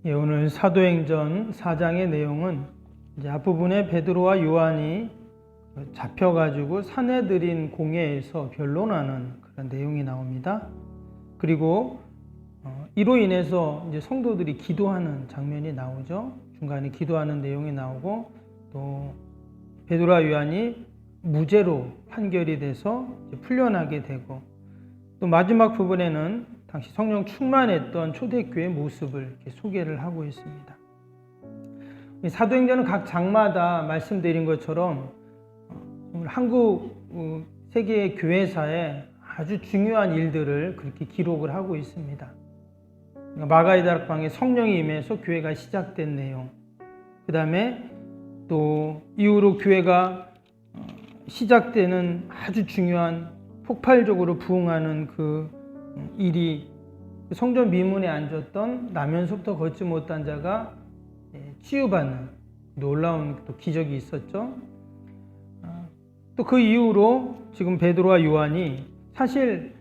예, 오늘 사도행전 4장의 내용은 이제 앞부분에 베드로와 요한이 잡혀가지고 사내들인 공회에서 변론하는 그런 내용이 나옵니다. 그리고 이로 인해서 이제 성도들이 기도하는 장면이 나오죠. 중간에 기도하는 내용이 나오고 또 베드로와 요한이 무죄로 판결이 돼서 풀려나게 되고 또 마지막 부분에는 당시 성령 충만했던 초대교회 모습을 이렇게 소개를 하고 있습니다. 사도행전은 각 장마다 말씀드린 것처럼 한국 세계 교회사에 아주 중요한 일들을 그렇게 기록을 하고 있습니다. 마가의 다락방에 성령이 임해서 교회가 시작된 내용, 그 다음에 또 이후로 교회가 시작되는 아주 중요한 폭발적으로 부흥하는 그 일이 성전 미문에 앉았던 나면서부터 걷지 못한 자가 치유받는 놀라운 또 기적이 있었죠. 또 그 이후로 지금 베드로와 요한이 사실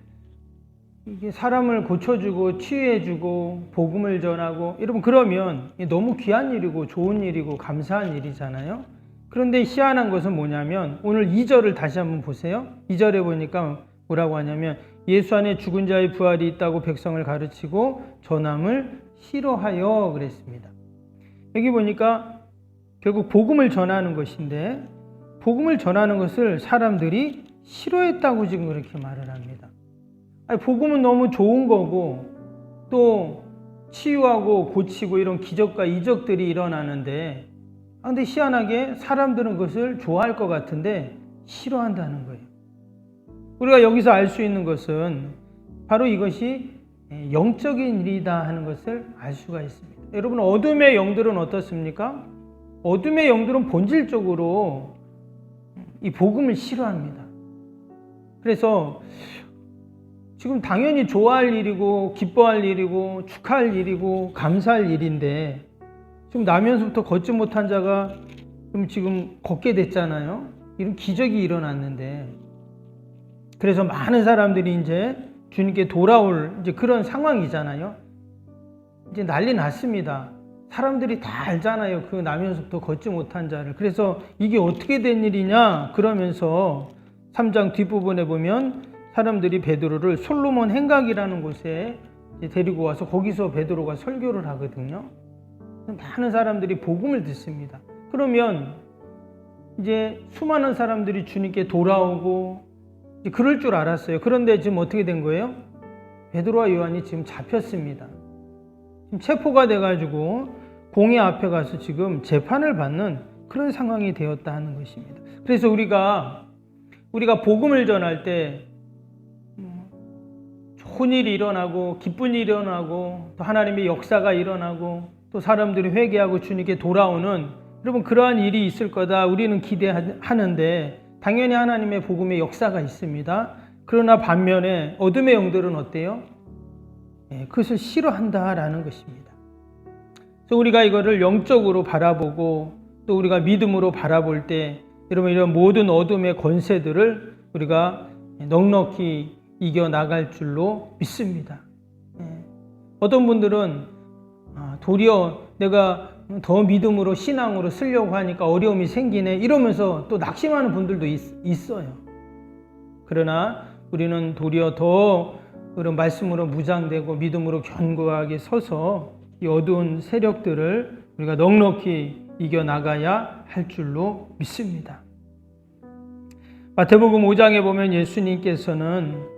이게 사람을 고쳐주고 치유해주고 복음을 전하고 여러분 그러면 너무 귀한 일이고 좋은 일이고 감사한 일이잖아요. 그런데 희한한 것은 뭐냐면 오늘 2절을 다시 한번 보세요. 2절에 보니까 뭐라고 하냐면 예수 안에 죽은 자의 부활이 있다고 백성을 가르치고 전함을 싫어하여 그랬습니다. 여기 보니까 결국 복음을 전하는 것인데 복음을 전하는 것을 사람들이 싫어했다고 지금 그렇게 말을 합니다. 아니, 복음은 너무 좋은 거고 또 치유하고 고치고 이런 기적과 이적들이 일어나는데 근데 희한하게 사람들은 그것을 좋아할 것 같은데 싫어한다는 거예요. 우리가 여기서 알 수 있는 것은 바로 이것이 영적인 일이다 하는 것을 알 수가 있습니다. 여러분 어둠의 영들은 어떻습니까? 어둠의 영들은 본질적으로 이 복음을 싫어합니다. 그래서 지금 당연히 좋아할 일이고 기뻐할 일이고 축하할 일이고 감사할 일인데 지금 나면서부터 걷지 못한 자가 지금 걷게 됐잖아요. 이런 기적이 일어났는데 그래서 많은 사람들이 이제 주님께 돌아올 이제 그런 상황이잖아요. 이제 난리 났습니다. 사람들이 다 알잖아요. 그 나면서부터 걷지 못한 자를. 그래서 이게 어떻게 된 일이냐 그러면서 3장 뒷부분에 보면 사람들이 베드로를 솔로몬 행각이라는 곳에 데리고 와서 거기서 베드로가 설교를 하거든요. 많은 사람들이 복음을 듣습니다. 그러면 이제 수많은 사람들이 주님께 돌아오고 그럴 줄 알았어요. 그런데 지금 어떻게 된 거예요? 베드로와 요한이 지금 잡혔습니다. 지금 체포가 돼가지고 공회 앞에 가서 지금 재판을 받는 그런 상황이 되었다 하는 것입니다. 그래서 우리가 복음을 전할 때 좋은 일이 일어나고 기쁜 일이 일어나고 또 하나님의 역사가 일어나고 또 사람들이 회개하고 주님께 돌아오는 여러분 그러한 일이 있을 거다 우리는 기대하는데 당연히 하나님의 복음의 역사가 있습니다. 그러나 반면에 어둠의 영들은 어때요? 그것을 싫어한다라는 것입니다. 그래서 우리가 이거를 영적으로 바라보고 또 우리가 믿음으로 바라볼 때 여러분 이런 모든 어둠의 권세들을 우리가 넉넉히 이겨나갈 줄로 믿습니다. 어떤 분들은 도리어 내가 더 믿음으로 신앙으로 쓰려고 하니까 어려움이 생기네 이러면서 또 낙심하는 분들도 있어요. 그러나 우리는 도리어 더 그런 말씀으로 무장되고 믿음으로 견고하게 서서 이 어두운 세력들을 우리가 넉넉히 이겨나가야 할 줄로 믿습니다. 마태복음 5장에 보면 예수님께서는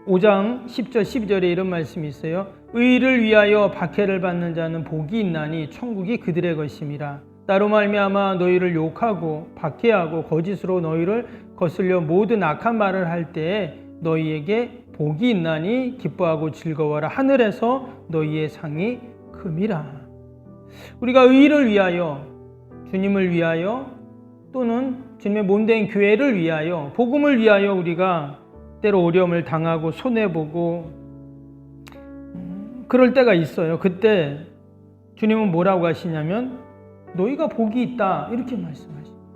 5장 10절 12절에 이런 말씀이 있어요. 의를 위하여 박해를 받는 자는 복이 있나니 천국이 그들의 것임이라. 나로 말미암아 너희를 욕하고 박해하고 거짓으로 너희를 거슬려 모든 악한 말을 할 때에 너희에게 복이 있나니 기뻐하고 즐거워라. 하늘에서 너희의 상이 큼이라. 우리가 의를 위하여 주님을 위하여 또는 주님의 몸된 교회를 위하여 복음을 위하여 우리가 때로 어려움을 당하고 손해보고 그럴 때가 있어요. 그때 주님은 뭐라고 하시냐면 너희가 복이 있다 이렇게 말씀하십니다.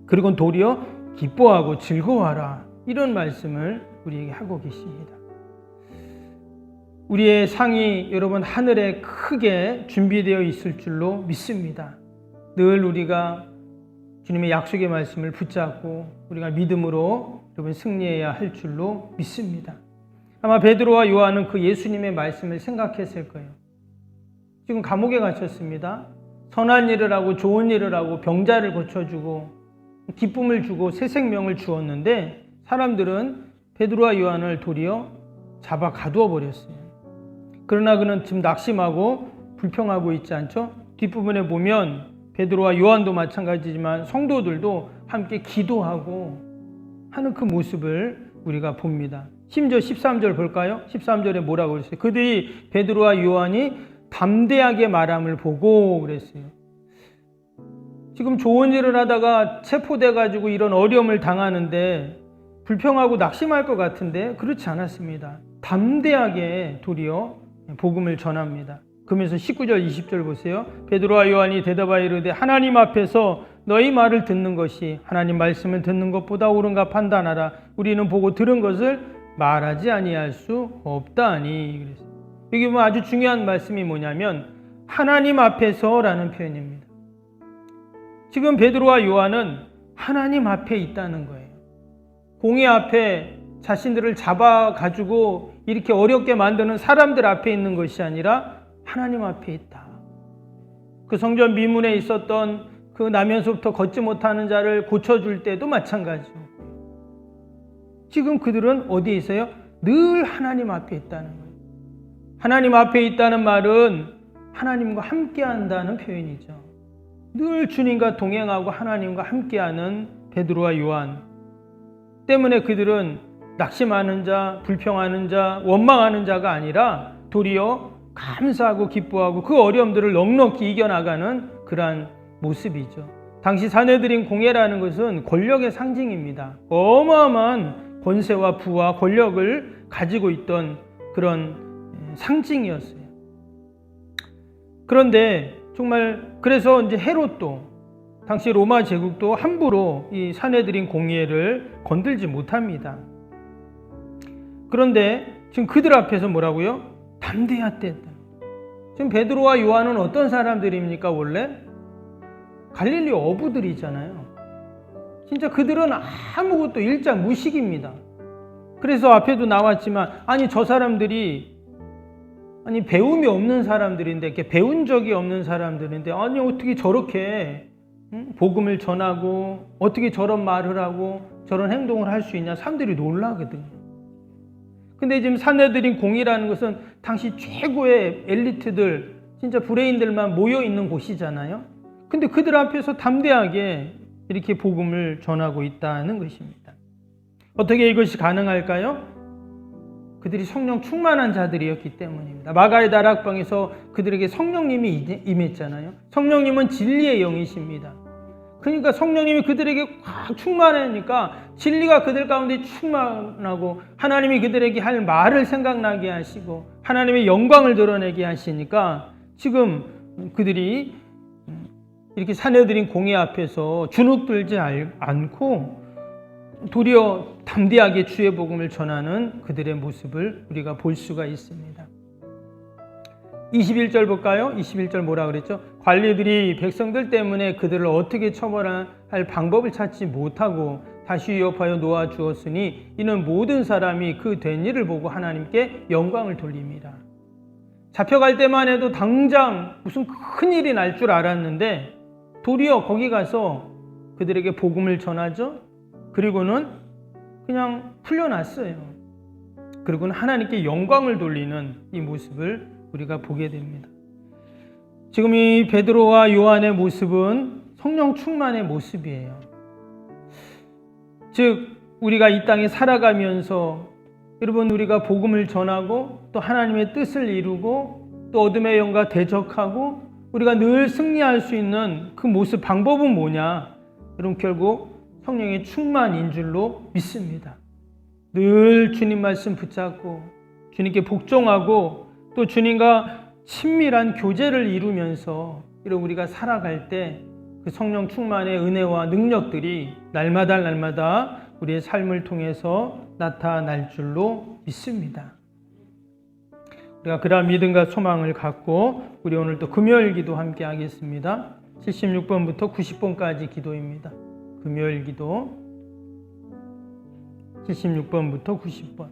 그리고 도리어 기뻐하고 즐거워하라 이런 말씀을 우리에게 하고 계십니다. 우리의 상이 여러분 하늘에 크게 준비되어 있을 줄로 믿습니다. 늘 우리가 주님의 약속의 말씀을 붙잡고 우리가 믿음으로 여러분 승리해야 할 줄로 믿습니다. 아마 베드로와 요한은 그 예수님의 말씀을 생각했을 거예요. 지금 감옥에 갇혔습니다. 선한 일을 하고 좋은 일을 하고 병자를 고쳐주고 기쁨을 주고 새 생명을 주었는데 사람들은 베드로와 요한을 도리어 잡아 가두어 버렸어요. 그러나 그는 지금 낙심하고 불평하고 있지 않죠? 뒷부분에 보면 베드로와 요한도 마찬가지지만 성도들도 함께 기도하고 하는 그 모습을 우리가 봅니다. 심지어 13절 볼까요? 13절에 뭐라고 그랬어요? 그들이 베드로와 요한이 담대하게 말함을 보고 그랬어요. 지금 좋은 일을 하다가 체포돼가지고 이런 어려움을 당하는데 불평하고 낙심할 것 같은데 그렇지 않았습니다. 담대하게 도리어 복음을 전합니다. 그러면서 19절 20절 보세요. 베드로와 요한이 대답하여 이르되 하나님 앞에서 너희 말을 듣는 것이 하나님 말씀을 듣는 것보다 옳은가 판단하라. 우리는 보고 들은 것을 말하지 아니할 수 없다니. 그랬어요. 여기 보면 아주 중요한 말씀이 뭐냐면 하나님 앞에서라는 표현입니다. 지금 베드로와 요한은 하나님 앞에 있다는 거예요. 공의 앞에 자신들을 잡아가지고 이렇게 어렵게 만드는 사람들 앞에 있는 것이 아니라 하나님 앞에 있다. 그 성전 미문에 있었던 그 나면서부터 걷지 못하는 자를 고쳐줄 때도 마찬가지고 지금 그들은 어디에 있어요? 늘 하나님 앞에 있다는 거예요. 하나님 앞에 있다는 말은 하나님과 함께한다는 표현이죠. 늘 주님과 동행하고 하나님과 함께하는 베드로와 요한 때문에 그들은 낙심하는 자, 불평하는 자, 원망하는 자가 아니라 도리어 감사하고 기뻐하고 그 어려움들을 넉넉히 이겨나가는 그러한 모습이죠. 당시 사내들인 공예라는 것은 권력의 상징입니다. 어마어마한 권세와 부와 권력을 가지고 있던 그런 상징이었어요. 그런데 정말 그래서 이제 헤롯도 당시 로마 제국도 함부로 이 사내들인 공예를 건들지 못합니다. 그런데 지금 그들 앞에서 뭐라고요? 담대하대. 지금 베드로와 요한은 어떤 사람들입니까? 원래 갈릴리 어부들이잖아요. 진짜 그들은 아무것도 일장 무식입니다. 그래서 앞에도 나왔지만 아니 저 사람들이 아니 배움이 없는 사람들인데 이렇게 배운 적이 없는 사람들인데 아니 어떻게 저렇게 복음을 전하고 어떻게 저런 말을 하고 저런 행동을 할 수 있냐 사람들이 놀라거든요. 근데 지금 사내들인 공이라는 것은 당시 최고의 엘리트들 진짜 브레인들만 모여 있는 곳이잖아요. 근데 그들 앞에서 담대하게 이렇게 복음을 전하고 있다는 것입니다. 어떻게 이것이 가능할까요? 그들이 성령 충만한 자들이었기 때문입니다. 마가의 다락방에서 그들에게 성령님이 임했잖아요. 성령님은 진리의 영이십니다. 그러니까 성령님이 그들에게 확 충만하니까 진리가 그들 가운데 충만하고 하나님이 그들에게 할 말을 생각나게 하시고 하나님의 영광을 드러내게 하시니까 지금 그들이 이렇게 사내들인 공예 앞에서 주눅들지 않고 도리어 담대하게 주의 복음을 전하는 그들의 모습을 우리가 볼 수가 있습니다. 21절 볼까요? 21절 뭐라 그랬죠? 관리들이 백성들 때문에 그들을 어떻게 처벌할 방법을 찾지 못하고 다시 위협하여 놓아 주었으니 이는 모든 사람이 그 된 일을 보고 하나님께 영광을 돌립니다. 잡혀갈 때만 해도 당장 무슨 큰 일이 날 줄 알았는데 도리어 거기 가서 그들에게 복음을 전하죠. 그리고는 그냥 풀려났어요. 그리고는 하나님께 영광을 돌리는 이 모습을 우리가 보게 됩니다. 지금 이 베드로와 요한의 모습은 성령 충만의 모습이에요. 즉 우리가 이 땅에 살아가면서 여러분 우리가 복음을 전하고 또 하나님의 뜻을 이루고 또 어둠의 영과 대적하고 우리가 늘 승리할 수 있는 그 모습 방법은 뭐냐? 여러분 결국 성령의 충만인 줄로 믿습니다. 늘 주님 말씀 붙잡고 주님께 복종하고 또 주님과 친밀한 교제를 이루면서 이런 우리가 살아갈 때 그 성령 충만의 은혜와 능력들이 날마다 우리의 삶을 통해서 나타날 줄로 믿습니다. 우리가 그러한 믿음과 소망을 갖고 우리 오늘 또 금요일 기도 함께 하겠습니다. 76번부터 90번까지 기도입니다. 금요일 기도 76번부터 90번.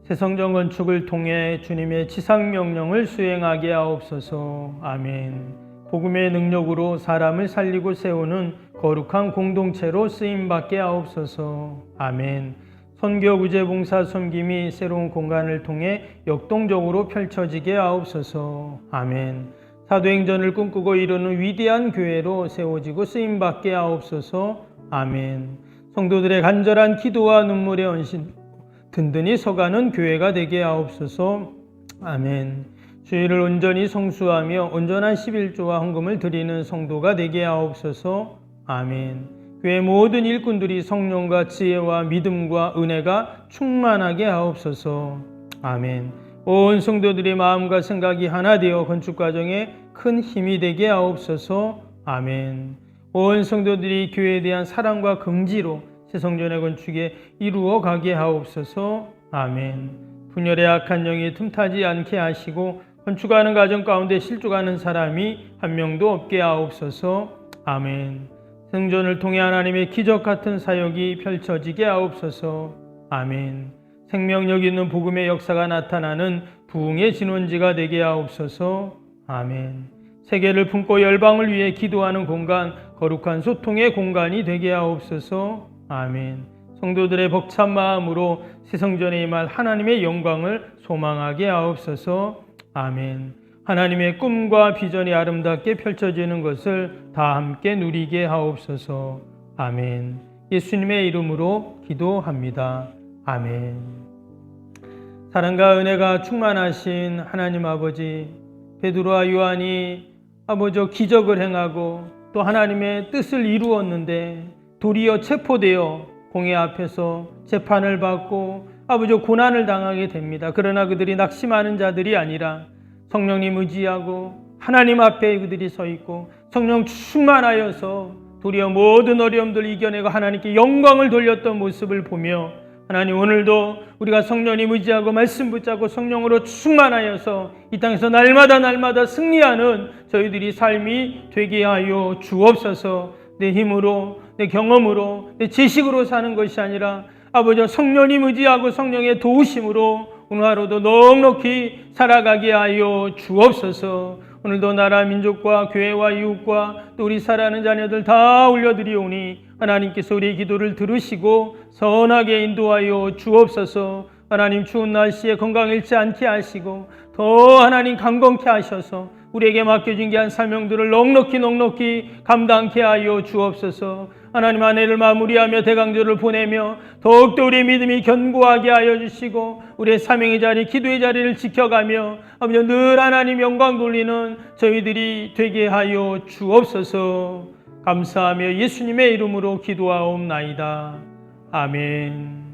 새성전 건축을 통해 주님의 지상명령을 수행하게 하옵소서. 아멘. 복음의 능력으로 사람을 살리고 세우는 거룩한 공동체로 쓰임받게 하옵소서. 아멘. 선교 구제 봉사 섬김이 새로운 공간을 통해 역동적으로 펼쳐지게 하옵소서. 아멘. 사도행전을 꿈꾸고 이루는 위대한 교회로 세워지고 쓰임받게 하옵소서. 아멘. 성도들의 간절한 기도와 눈물의 헌신 든든히 서가는 교회가 되게 하옵소서. 아멘. 주의를 온전히 성수하며 온전한 11조와 헌금을 드리는 성도가 되게 하옵소서. 아멘. 교회 모든 일꾼들이 성령과 지혜와 믿음과 은혜가 충만하게 하옵소서. 아멘. 온 성도들의 마음과 생각이 하나 되어 건축 과정에 큰 힘이 되게 하옵소서. 아멘. 온 성도들이 교회에 대한 사랑과 긍지로 새성전의 건축에 이루어 가게 하옵소서. 아멘. 분열의 악한 영이 틈타지 않게 하시고 건축하는 과정 가운데 실족하는 사람이 한 명도 없게 하옵소서. 아멘. 성전을 통해 하나님의 기적 같은 사역이 펼쳐지게 하옵소서. 아멘. 생명력 있는 복음의 역사가 나타나는 부흥의 진원지가 되게 하옵소서. 아멘. 세계를 품고 열방을 위해 기도하는 공간, 거룩한 소통의 공간이 되게 하옵소서. 아멘. 성도들의 벅찬 마음으로 새성전에 임할 하나님의 영광을 소망하게 하옵소서. 아멘. 하나님의 꿈과 비전이 아름답게 펼쳐지는 것을 다 함께 누리게 하옵소서. 아멘. 예수님의 이름으로 기도합니다. 아멘. 사랑과 은혜가 충만하신 하나님 아버지, 베드로와 요한이 아버지 기적을 행하고 또 하나님의 뜻을 이루었는데 도리어 체포되어 공회 앞에서 재판을 받고 아버지 고난을 당하게 됩니다. 그러나 그들이 낙심하는 자들이 아니라 성령님 의지하고 하나님 앞에 그들이 서 있고 성령 충만하여서 도리어 모든 어려움들을 이겨내고 하나님께 영광을 돌렸던 모습을 보며 하나님 오늘도 우리가 성령님 의지하고 말씀 붙잡고 성령으로 충만하여서 이 땅에서 날마다 승리하는 저희들이 삶이 되게 하여 주옵소서. 내 힘으로 내 경험으로 내 지식으로 사는 것이 아니라 아버지 성령님 의지하고 성령의 도우심으로 오늘 하루도 넉넉히 살아가게 하여 주옵소서. 오늘도 나라 민족과 교회와 이웃과 또 우리 사랑하는 자녀들 다 올려드리오니 하나님께서 우리의 기도를 들으시고 선하게 인도하여 주옵소서. 하나님 추운 날씨에 건강 잃지 않게 하시고 더 하나님 강건케 하셔서 우리에게 맡겨진 귀한 사명들을 넉넉히 감당케 하여 주옵소서. 하나님 한 해를 마무리하며 대강절을 보내며 더욱더 우리의 믿음이 견고하게 하여 주시고 우리의 사명의 자리, 기도의 자리를 지켜가며 아버지 늘 하나님 영광 돌리는 저희들이 되게 하여 주옵소서. 감사하며 예수님의 이름으로 기도하옵나이다. 아멘.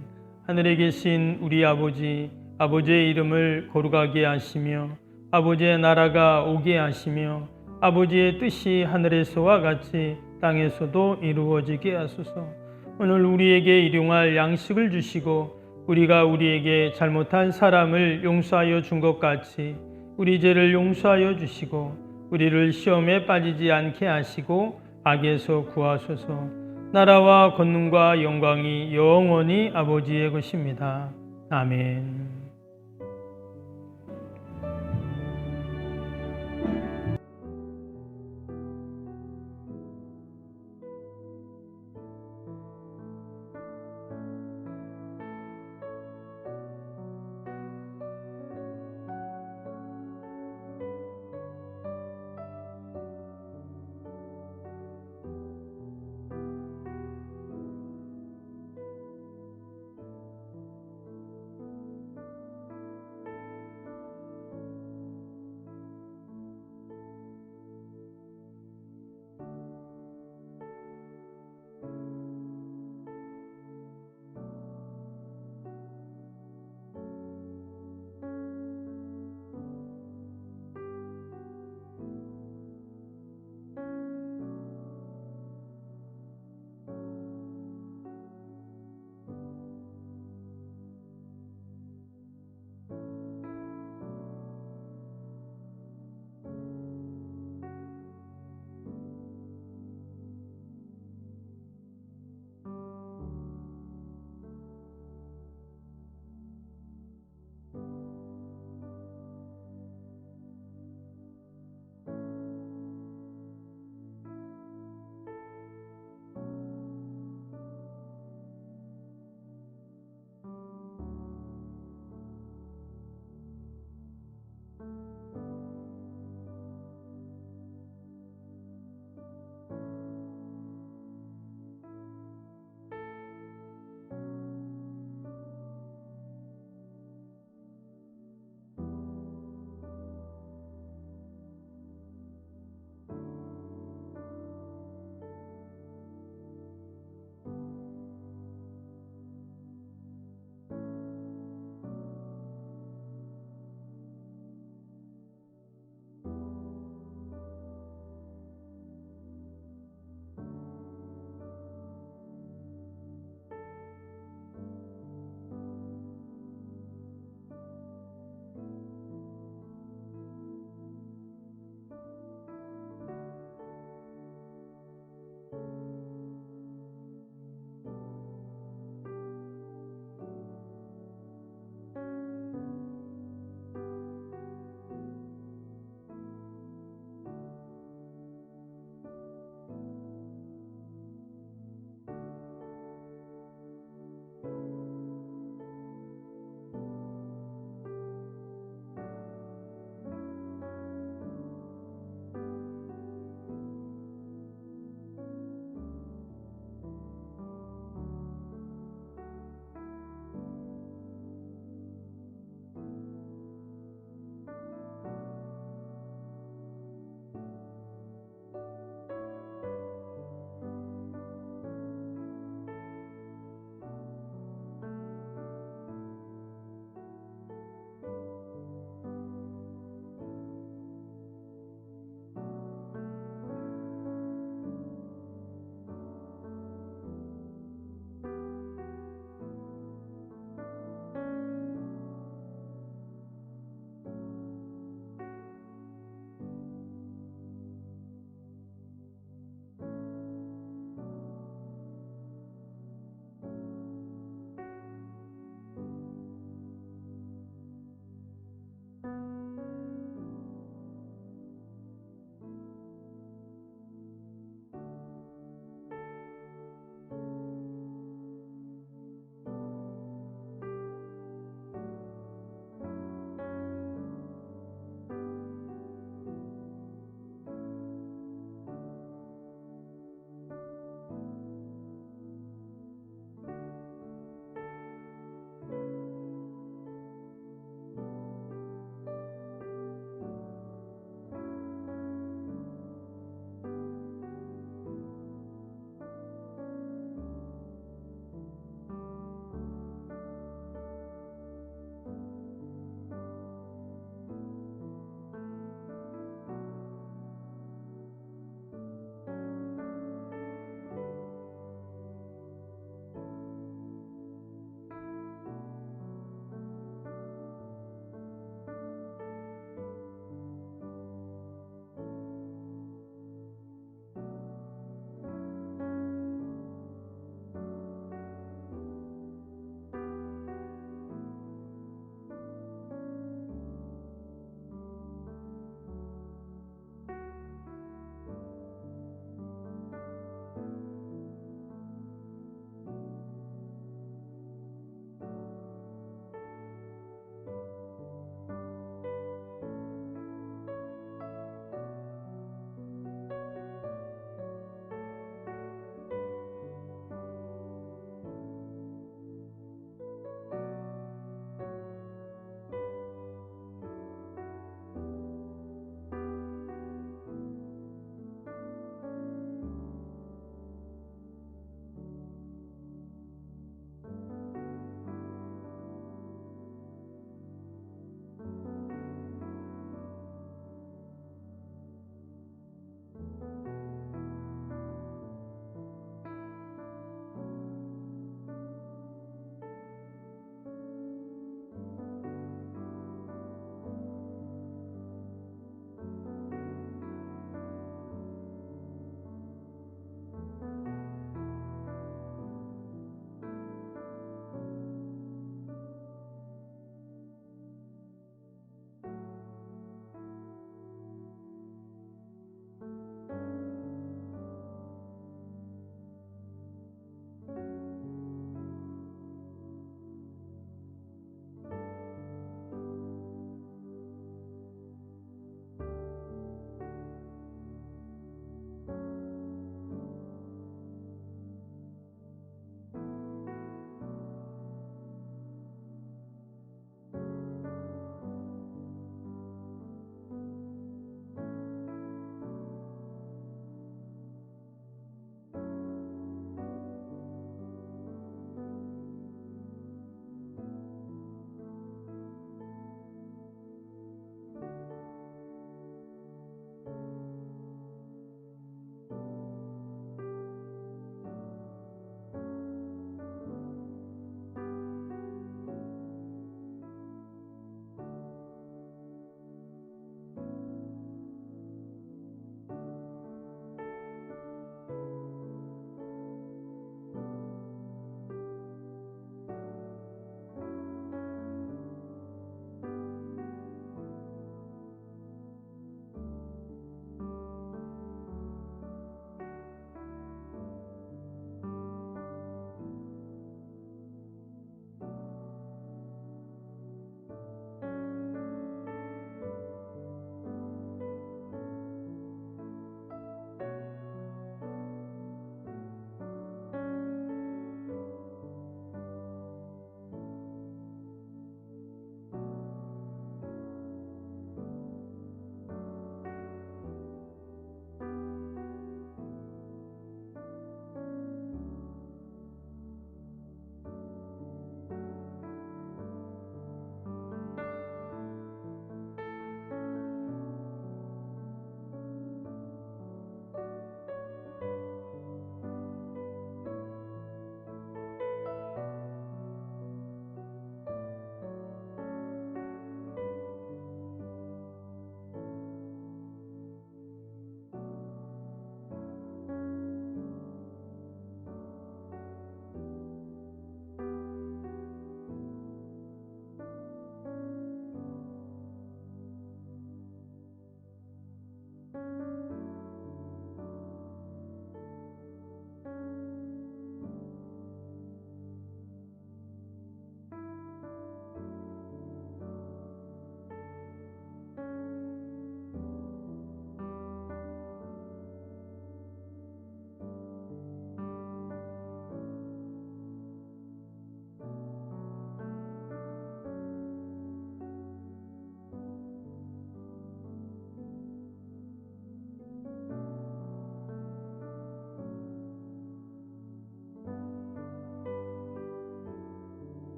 하늘에 계신 우리 아버지, 아버지의 이름을 거룩하게 하시며 아버지의 나라가 오게 하시며 아버지의 뜻이 하늘에서와 같이 땅에서도 이루어지게 하소서. 오늘 우리에게 일용할 양식을 주시고 우리가 우리에게 잘못한 사람을 용서하여 준 것 같이 우리 죄를 용서하여 주시고 우리를 시험에 빠지지 않게 하시고 악에서 구하소서. 나라와 권능과 영광이 영원히 아버지의 것입니다. 아멘.